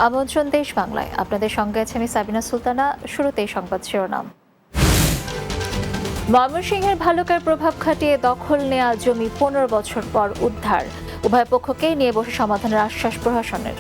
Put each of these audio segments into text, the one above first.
আমন্ত্রণ দেশ বাংলায়, আপনাদের সঙ্গে আছে আমি সাবিনা সুলতানা। শুরুতেই সংবাদ শিরোনাম। ময়মনসিংহের ভালুকার প্রভাব খাটিয়ে দখল নেয়া জমি 15 বছর পর উদ্ধার, উভয় পক্ষকেই নিয়ে বসে সমাধানের আশ্বাস প্রশাসনের।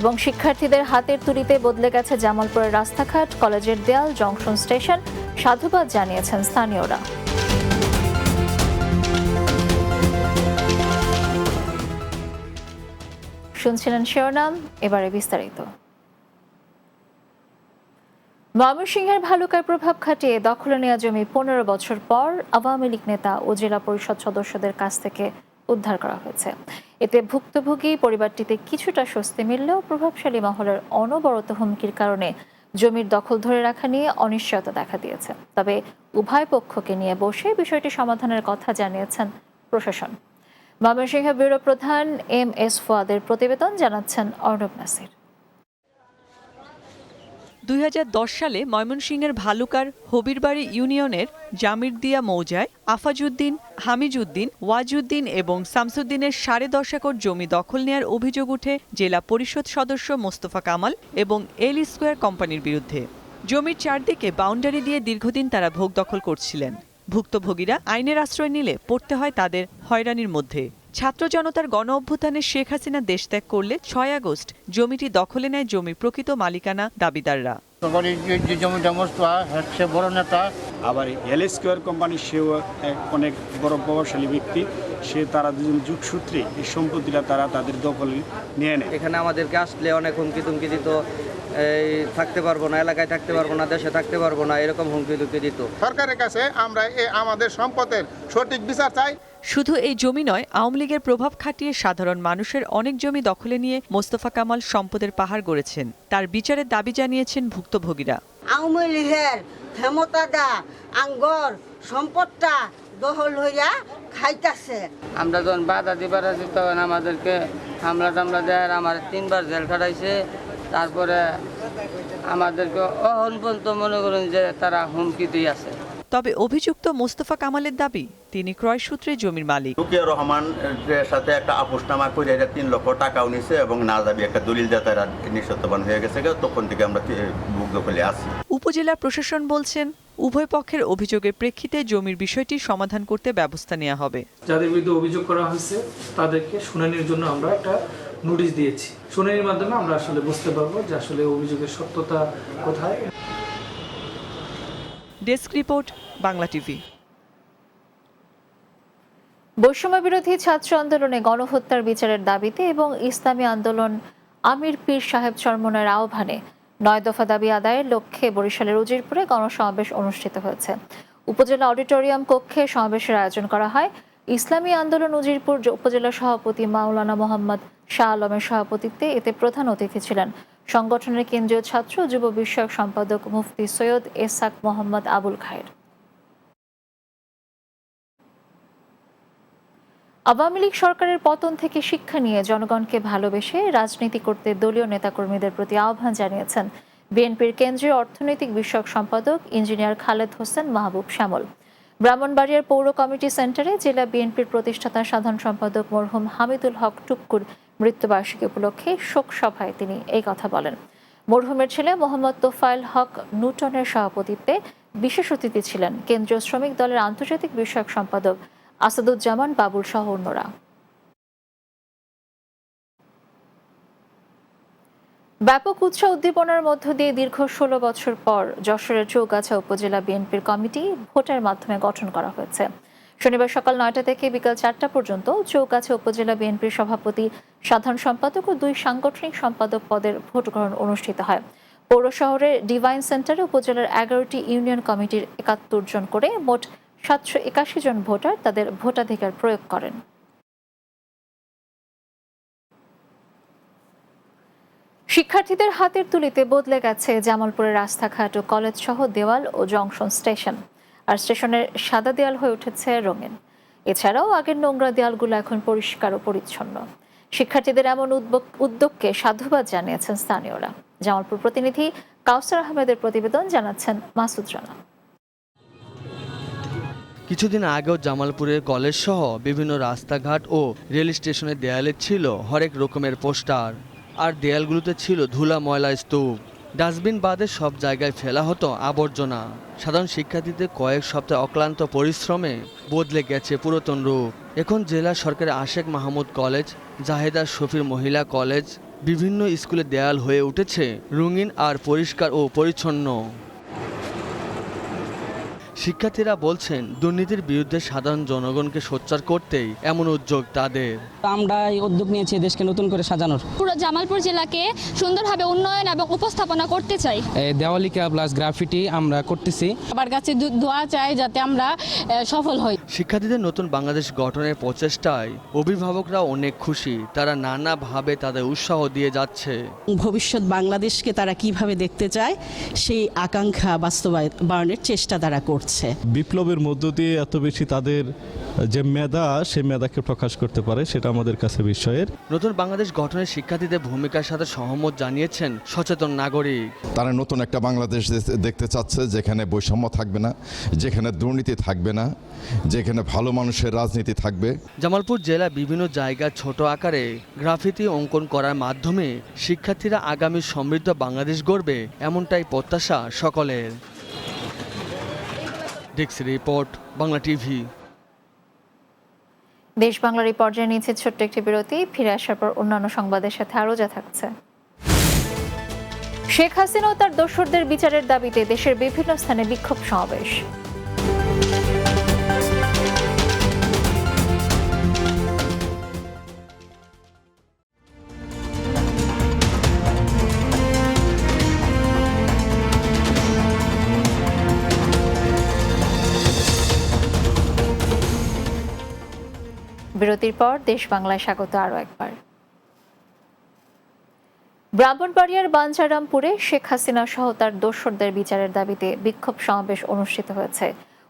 এবং শিক্ষার্থীদের হাতের তুলিতে বদলে গেছে জামালপুরের রাস্তাঘাট, কলেজের দেয়াল, জংশন স্টেশন, সাধুবাদ জানিয়েছেন স্থানীয়রা। শুনছিলেন শিরোনাম, এবারে বিস্তারিত। ময়মনসিংহের ভালুকায় প্রভাব খাটিয়ে দখলে নেওয়া জমি 15 বছর পর আওয়ামী লীগ নেতা ও জেলা পরিষদ সদস্যদের কাছ থেকে উদ্ধার করা হয়েছে। এতে ভুক্তভোগী পরিবারটিতে কিছুটা স্বস্তি মিললেও প্রভাবশালী মহলের অনবরত হুমকির কারণে জমির দখল ধরে রাখা নিয়ে অনিশ্চয়তা দেখা দিয়েছে। তবে উভয় পক্ষকে নিয়ে বসে বিষয়টি সমাধানের কথা জানিয়েছেন প্রশাসন। ময়মনসিংহ ব্যুরো প্রধান MS ফুয়াদের প্রতিবেদন, জানাচ্ছেন অর্ণব নাসির। 2010 সালে ময়মনসিংহের ভালুকার হবিরবাড়ি ইউনিয়নের জামিরদিয়া মৌজায় আফাজউদ্দিন, হামিজউদ্দিন, ওয়াজউদ্দিন এবং শামসুদ্দিনের 10.5 একর জমি দখল নেয়ার অভিযোগ উঠে জেলা পরিষদ সদস্য মোস্তফা কামাল এবং এল স্কয়ার কোম্পানির বিরুদ্ধে। জমির চারদিকে বাউন্ডারি দিয়ে দীর্ঘদিন তারা ভোগ দখল করছিলেন। ভুক্তভোগীরা আইনের আশ্রয় নিলে পড়তে হয় তাদের হয়রানির মধ্যে। ছাত্র জনতার গণ অভ্যুত্থানে শেখ হাসিনা দেশ ত্যাগ করলে 6 আগস্ট জমিটি দখলে নেয় জমির প্রকৃত মালিকানা দাবিদাররা। বড় নেতা, আবার এল স্কয়ার কোম্পানি, সেও অনেক বড় প্রভাবশালী ব্যক্তি। তারা দুজন যুগসূত্রে এই সম্পত্তিটা তারা তাদের দখলে নিয়ে নেয়। এখানে আমাদেরকে আসলে অনেক হুমকি তুমকি দিত, এই থাকতে পারবো না, এলাকায় থাকতে পারবো না, দেশে থাকতে পারবো না, এরকম হুমকি তুমকি দিত। সরকারের কাছে আমরা আমাদের সম্পদের সঠিক বিচার চাই। শুধু এই জমি নয়, আওয়ামী লীগের প্রভাব খাটিয়ে সাধারণ মানুষের অনেক জমি দখলে নিয়ে মোস্তফা কামাল সম্পদের পাহাড় গড়েছেন। তার বিচারের দাবি জানিয়েছেন ভুক্তভোগীরা। আওয়ামী লীগের ক্ষমতাদা আঙ্গর সম্পদটা দখল হইয়া খাইতাছে। আমরা যখন বাধা দিবার আছি তখন আমাদেরকে হামলা টামলা দেয়, আমার 3 বার জেল খাটাইছে। তারপরে আমাদেরকে অহন পর্যন্ত মনে করেন যে তারা হুমকি দিয়ে আছে। তবে অভিযুক্ত মোস্তফা কামালের দাবি, তিনি ক্রয়সূত্রে জমির মালিক। রুকিয়া রহমানের সাথে একটা আপোষনামা করে 3 লক্ষ টাকাও নিছে এবং না দাবি একটা দলিল দিয়ে তারা নিঃসত্ত্ববান হয়ে গেছে। তখন থেকে আমরা ভোগ দখলে আছি। উপজেলা প্রশাসন বলছেন, উভয় পক্ষের অভিযোগের প্রেক্ষিতে জমির বিষয়টি সমাধান করতে ব্যবস্থা নেওয়া হবে। যাদের বিরুদ্ধে অভিযোগ করা হয়েছে তাদেরকে শুনানির জন্য আমরা একটা নোটিশ দিয়েছি। শুনানির মাধ্যমে আমরা আসলে বুঝতে পারবো যে আসলে অভিযোগের সত্যতা কোথায়। Desk report, Bangla TV. বৈষম্য বিরোধী ছাত্র আন্দোলনে গণহত্যার বিচারের দাবিতে এবং ইসলামী আন্দোলন আমির পীর সাহেব চরমনের আহ্বানে 9 দফা দাবি আদায়ের লক্ষ্যে বরিশালের উজিরপুরে গণসমাবেশ অনুষ্ঠিত হয়েছে। উপজেলা অডিটোরিয়াম কক্ষে সমাবেশের আয়োজন করা হয়। ইসলামী আন্দোলন উজিরপুর উপজেলা সভাপতি মাওলানা মোহাম্মদ শাহ আলমের সভাপতিত্বে এতে প্রধান অতিথি ছিলেন সংগঠনের কেন্দ্রীয় ছাত্র ও যুব বিষয়ক সম্পাদক মুফতি সৈয়দ এসাক মোহাম্মদ আবুল খায়ের। আওয়ামী লীগ সরকারের পতন থেকে শিক্ষা নিয়ে জনগণকে ভালোবেসে রাজনীতি করতে দলীয় নেতাকর্মীদের প্রতি আহ্বান জানিয়েছেন বিএনপির কেন্দ্রীয় অর্থনৈতিক বিষয়ক সম্পাদক ইঞ্জিনিয়ার খালেদ হোসেন মাহবুব শ্যামল। ব্রাহ্মণবাড়িয়ার পৌর কমিটি সেন্টারে জেলা বিএনপির প্রতিষ্ঠাতা সাধারণ সম্পাদক মরহুম হামিদুল হক টুক্কুর মৃত্যুবার্ষিকী উপলক্ষে শোক সভায় তিনি এই কথা বলেন। মরহুমের ছেলে মোহাম্মদ তোফায়েল হক নুটনের সভাপতিত্বে বিশেষ অতিথি ছিলেন কেন্দ্রীয় শ্রমিক দলের আন্তর্জাতিক বিষয়ক সম্পাদক আসাদুজ্জামান বাবুল সহ অন্যরা। ব্যাপক উৎসাহ উদ্দীপনার মধ্য দিয়ে দীর্ঘ 16 বছর পর যশোরের চৌগাছা উপজেলা বিএনপির কমিটি ভোটের মাধ্যমে গঠন করা হয়েছে। শনিবার সকাল 9টা থেকে বিকাল 4টা পর্যন্ত চৌগাছা উপজেলা বিএনপির সভাপতি, সাধারণ সম্পাদক ও 2 সাংগঠনিক সম্পাদক পদের ভোট গ্রহণ অনুষ্ঠিত হয়। পৌর শহরের ডিভাইন সেন্টারে উপজেলার 11টি ইউনিয়ন কমিটির 71 জন করে মোট 781 জন ভোটার তাদের ভোটাধিকার প্রয়োগ করেন। শিক্ষার্থীদের হাতের তুলিতে বদলে গেছে জামালপুরের রাস্তাঘাট ও কলেজ সহ দেওয়াল ও জংশন স্টেশন। আর স্টেশনের সাদা দেয়াল হয়ে উঠেছে রঙিন। এছাড়াও আগের নোংরা দেয়ালগুলো এখন পরিষ্কার ও পরিচ্ছন্ন। শিক্ষার্থীদের এমন উদ্যোগকে সাধুবাদ জানিয়েছেন স্থানীয়রা। জামালপুর প্রতিনিধি কাউসার আহমেদের প্রতিবেদন, জানাচ্ছেন মাসুদ রানা। কিছুদিন আগেও জামালপুরের কলেজ সহ বিভিন্ন রাস্তাঘাট ও রেল স্টেশনের দেয়ালে ছিল হরেক রকমের পোস্টার। আর দেয়ালগুলোতে ছিল ধুলা ময়লা স্তূপ। ডাস্টবিন বাদে সব জায়গায় ফেলা হতো আবর্জনা। সাধারণ শিক্ষার্থীদের কয়েক সপ্তাহ অক্লান্ত পরিশ্রমে বদলে গেছে পুরাতন রূপ। এখন জেলা সরকারের আশেক মাহমুদ কলেজ, জাহেদা শফির মহিলা কলেজ, বিভিন্ন স্কুলে দেয়াল হয়ে উঠেছে রঙিন আর পরিষ্কার ও পরিচ্ছন্ন। শিক্ষার্থীরা বলছেন, দুর্নীতির বিরুদ্ধে সাধারণ জনগণকে সোচ্চার করতেই এমন উদ্যোগ তাদের। আমরা এই উদ্যোগ নিয়েছি দেশকে নতুন করে সাজানোর। পুরো জামালপুর জেলাকে সুন্দরভাবে উন্নয়ন এবং উপস্থাপনা করতে চাই। দেওয়ালিকা প্লাস গ্রাফিটি আমরা করতেছি। সবার কাছে দোয়া চাই যাতে আমরা সফল হই। শিক্ষার্থীদের নতুন বাংলাদেশ গঠনের প্রচেষ্টায় অভিভাবকরা অনেক খুশি। তারা নানাভাবে তাদের উৎসাহ দিয়ে যাচ্ছে। ভবিষ্যৎ বাংলাদেশকে তারা কিভাবে দেখতে চায় সেই আকাঙ্ক্ষা বাস্তবায়নের চেষ্টা তারা করছে। বিপ্লবের মধ্য দিয়ে এত বেশি তাদের যে মেধা, সেই মেধাকে প্রকাশ করতে পারে, সেটা আমাদের কাছে বিস্ময়ের। নতুন বাংলাদেশ গঠনের শিক্ষার্থীদের ভূমিকার সাথে সহমত জানিয়েছেন সচেতন নাগরিক। তারা নতুন একটা বাংলাদেশ দেখতে চাচ্ছে, যেখানে বৈষম্য থাকবে না, যেখানে দুর্নীতি থাকবে না, যেখানে ভালো মানুষের রাজনীতি থাকবে। জামালপুর জেলা বিভিন্ন জায়গায় ছোট আকারে গ্রাফিতি অঙ্কন করার মাধ্যমে শিক্ষার্থীরা আগামী সমৃদ্ধ বাংলাদেশ গড়বে, এমনটাই প্রত্যাশা সকলের। Desk report, Bangla TV. দেশ বাংলা রিপোর্টে নিয়েছে ছোট্ট একটি বিরতি। ফিরে আসার পর অন্যান্য সংবাদের সাথে আরও যা থাকছে। শেখ হাসিনা ও তার দোসরদের বিচারের দাবিতে দেশের বিভিন্ন স্থানে বিক্ষোভ সমাবেশ। বিরতির পর দেশ বাংলায় স্বাগত আরও একবার। ব্রাহ্মণবাড়িয়ার বাঞ্ছারামপুরে শেখ হাসিনা সহ তার দোসরদের বিচারের দাবিতে বিক্ষোভ সমাবেশ অনুষ্ঠিত হয়েছে।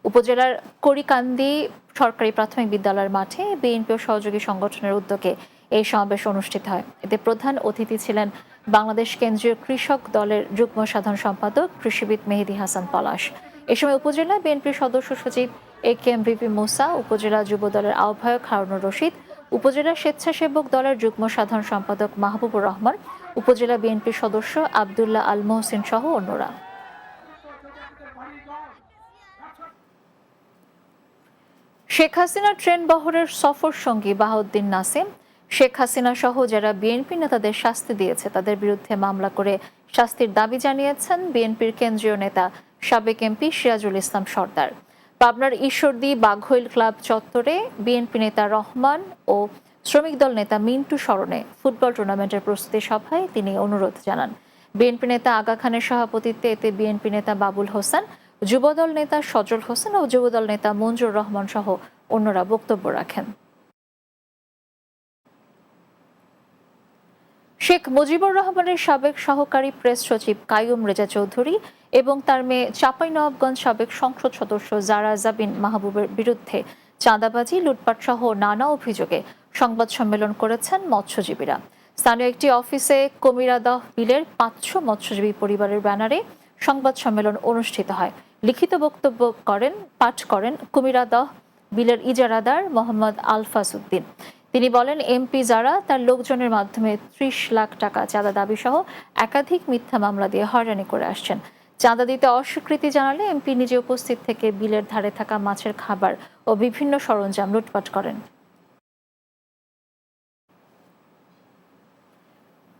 উপজেলার করিকান্দি সরকারি প্রাথমিক বিদ্যালয়ের মাঠে বিএনপি ও সহযোগী সংগঠনের উদ্যোগে এই সমাবেশ অনুষ্ঠিত হয়। এতে প্রধান অতিথি ছিলেন বাংলাদেশ কেন্দ্রীয় কৃষক দলের যুগ্ম সাধারণ সম্পাদক কৃষিবিদ মেহেদী হাসান পলাশ। এ সময় উপজেলা বিএনপির সদস্য সচিব AKMVP মুসা, উপজেলা যুব দলের আহ্বায়ক হারুনুর রশিদ, উপজেলা স্বেচ্ছাসেবক দলের যুগ্ম সাধারণ সম্পাদক মাহবুবুর রহমান, উপজেলা বিএনপির সদস্য আব্দুল্লাহ আল মোহসিন সহ অন্যরা। শেখ হাসিনা ট্রেন বহরের সফর সঙ্গী বাহাউদ্দিন নাসিম শেখ হাসিনা সহ যারা বিএনপি নেতাদের শাস্তি দিয়েছে তাদের বিরুদ্ধে মামলা করে শাস্তির দাবি জানিয়েছেন বিএনপির কেন্দ্রীয় নেতা সাবেক এমপি সিরাজুল ইসলাম সর্দার। পাবনার ঈশ্বরদী বাঘৈল ক্লাব চত্বরে বিএনপি নেতা রহমান ও শ্রমিক দল নেতা মিন্টু স্মরণে ফুটবল টুর্নামেন্টের প্রস্তুতি সভায় তিনি অনুরোধ জানান। বিএনপি নেতা আগা খানের সভাপতিত্বে এতে বিএনপি নেতা বাবুল হোসেন, যুবদল নেতা সজল হোসেন ও যুবদল নেতা মঞ্জুর রহমান সহ অন্যরা বক্তব্য রাখেন। শেখ মুজিবুর রহমানের সাবেক সহকারী প্রেস সচিব কাইয়ুম রেজা চৌধুরী এবং তার মেয়ে চাঁপাইনবাবগঞ্জ সাবেক সংসদ সদস্য জারা জাবিন মাহবুবের বিরুদ্ধে চাঁদাবাজি, লুটপাট সহ নানা অভিযোগে সংবাদ সম্মেলন করেছেন মৎস্যজীবীরা। স্থানীয় একটি অফিসে কুমিরাদহ বিলের 500 মৎস্যজীবী পরিবারের ব্যানারে সংবাদ সম্মেলন অনুষ্ঠিত হয়। লিখিত বক্তব্য পাঠ করেন কুমিরাদহ বিলের ইজারাদার মোহাম্মদ আলফাজ উদ্দিন। তিনি বলেন, এমপি যারা তার লোকজনের মাধ্যমে 30 লাখ টাকা চাঁদা দাবি সহ একাধিক মিথ্যা মামলা দিয়ে হয়রানি করে আসছেন। চাঁদা দিতে অস্বীকৃতি জানালে এমপি নিজে উপস্থিত থেকে বিলের ধারে থাকা মাছের খাবার ও বিভিন্ন সরঞ্জাম লুটপাট করেন।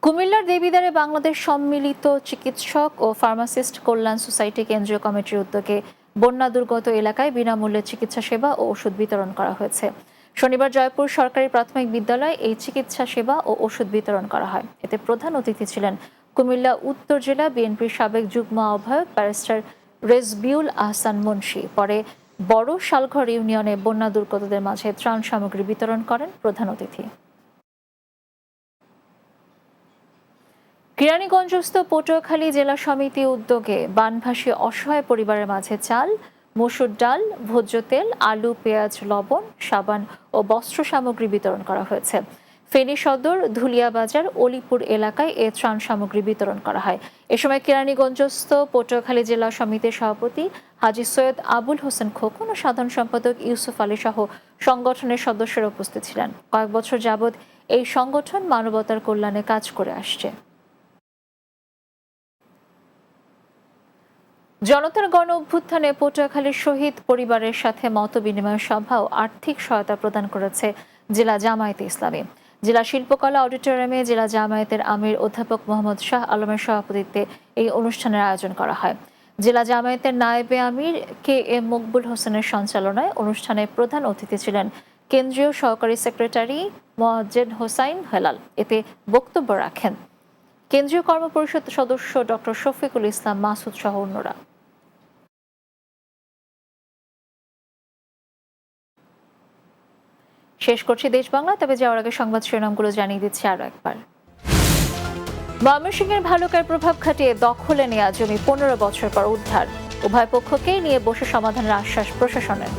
কুমিল্লার দেবিদ্বারে বাংলাদেশ সম্মিলিত চিকিৎসক ও ফার্মাসিস্ট কল্যাণ সোসাইটি কেন্দ্রীয় কমিটির উদ্যোগে বন্যা দুর্গত এলাকায় বিনামূল্যে চিকিৎসা সেবা ও ওষুধ বিতরণ করা হয়েছে। শনিবার জয়পুর সরকারি প্রাথমিক বিদ্যালয়ে এই চিকিৎসা সেবা ও ওষুধ বিতরণ করা হয়। এতে প্রধান অতিথি ছিলেন কুমিল্লা উত্তর জেলা বিএনপির সাবেক যুগ্ম আহ্বায়ক ব্যারিস্টার রেজবিউল আহসান মুন্সি। পরে বড় শালঘর ইউনিয়নে বন্যা দুর্গতদের মাঝে ত্রাণ সামগ্রী বিতরণ করেন প্রধান অতিথি। কেরানীগঞ্জস্থ পটুয়াখালী জেলা সমিতি উদ্যোগে বানভাসী অসহায় পরিবারের মাঝে চাল, মসুর ডাল, ভোজ্য তেল, আলু, পেঁয়াজ, লবণ, সাবান ও বস্ত্র সামগ্রী বিতরণ করা হয়েছে। ফেনী সদর, ধুলিয়াবাজার, অলিপুর এলাকায় এ ত্রাণ সামগ্রী বিতরণ করা হয়। এ সময় কেরানীগঞ্জস্থ পটুয়াখালী জেলা সমিতির সভাপতি হাজী সৈয়দ আবুল হোসেন খোকন ও সাধারণ সম্পাদক ইউসুফ আলী সহ সংগঠনের সদস্যরা উপস্থিত ছিলেন। কয়েক বছর যাবৎ এই সংগঠন মানবতার কল্যাণে কাজ করে আসছে। জনতার গণ অভ্যুত্থানে পটুয়াখালীর শহীদ পরিবারের সাথে মতবিনিময় সভা ও আর্থিক সহায়তা প্রদান করেছে জেলা জামায়াতে ইসলামী। জেলা শিল্পকলা অডিটোরিয়ামে জেলা জামায়াতের আমির অধ্যাপক মোহাম্মদ শাহ আলমের সভাপতিত্বে এই অনুষ্ঠানের আয়োজন করা হয়। জেলা জামায়াতের নায়েবে আমির KM মকবুল হোসেনের সঞ্চালনায় অনুষ্ঠানে প্রধান অতিথি ছিলেন কেন্দ্রীয় সহকারী সেক্রেটারি মোয়াজ্জেদ হোসাইন হেলাল। এতে বক্তব্য রাখেন কেন্দ্রীয় কর্মপরিষদ সদস্য ডক্টর শফিকুল ইসলাম মাসুদ সহ অন্যরা। শেষ করছি দেশ বাংলা, তবে যাওয়ার আগে সংবাদ শিরোনামগুলো জানিয়ে দিচ্ছি আরো একবার। ময়মনসিংহের ভালুকার প্রভাব খাটিয়ে দখলে নেওয়া জমি 15 বছর পর উদ্ধার। উভয় পক্ষকে নিয়ে বসে সমাধানের আশ্বাস প্রশাসনের।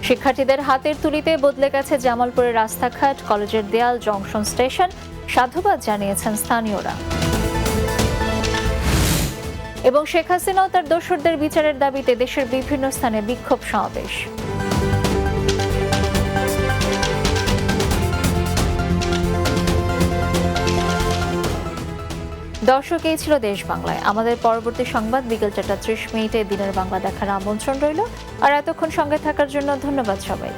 শিক্ষার্থীদের হাতের তুলিতে বদলে গেছে জামালপুরের রাস্তাঘাট, কলেজের দেয়াল, জংশন স্টেশন। সাধুবাদ জানিয়েছেন স্থানীয়রা। এবং শেখ হাসিনা ও তার দোসরদের বিচারের দাবিতে দেশের বিভিন্ন স্থানে বিক্ষোভ সমাবেশ। দর্শক, এই ছিল দেশ বাংলায়। আমাদের পরবর্তী সংবাদ বিকেল 4:30 দিনের বাংলা দেখার আমন্ত্রণ রইল। আর এতক্ষণ সঙ্গে থাকার জন্য ধন্যবাদ সবাই।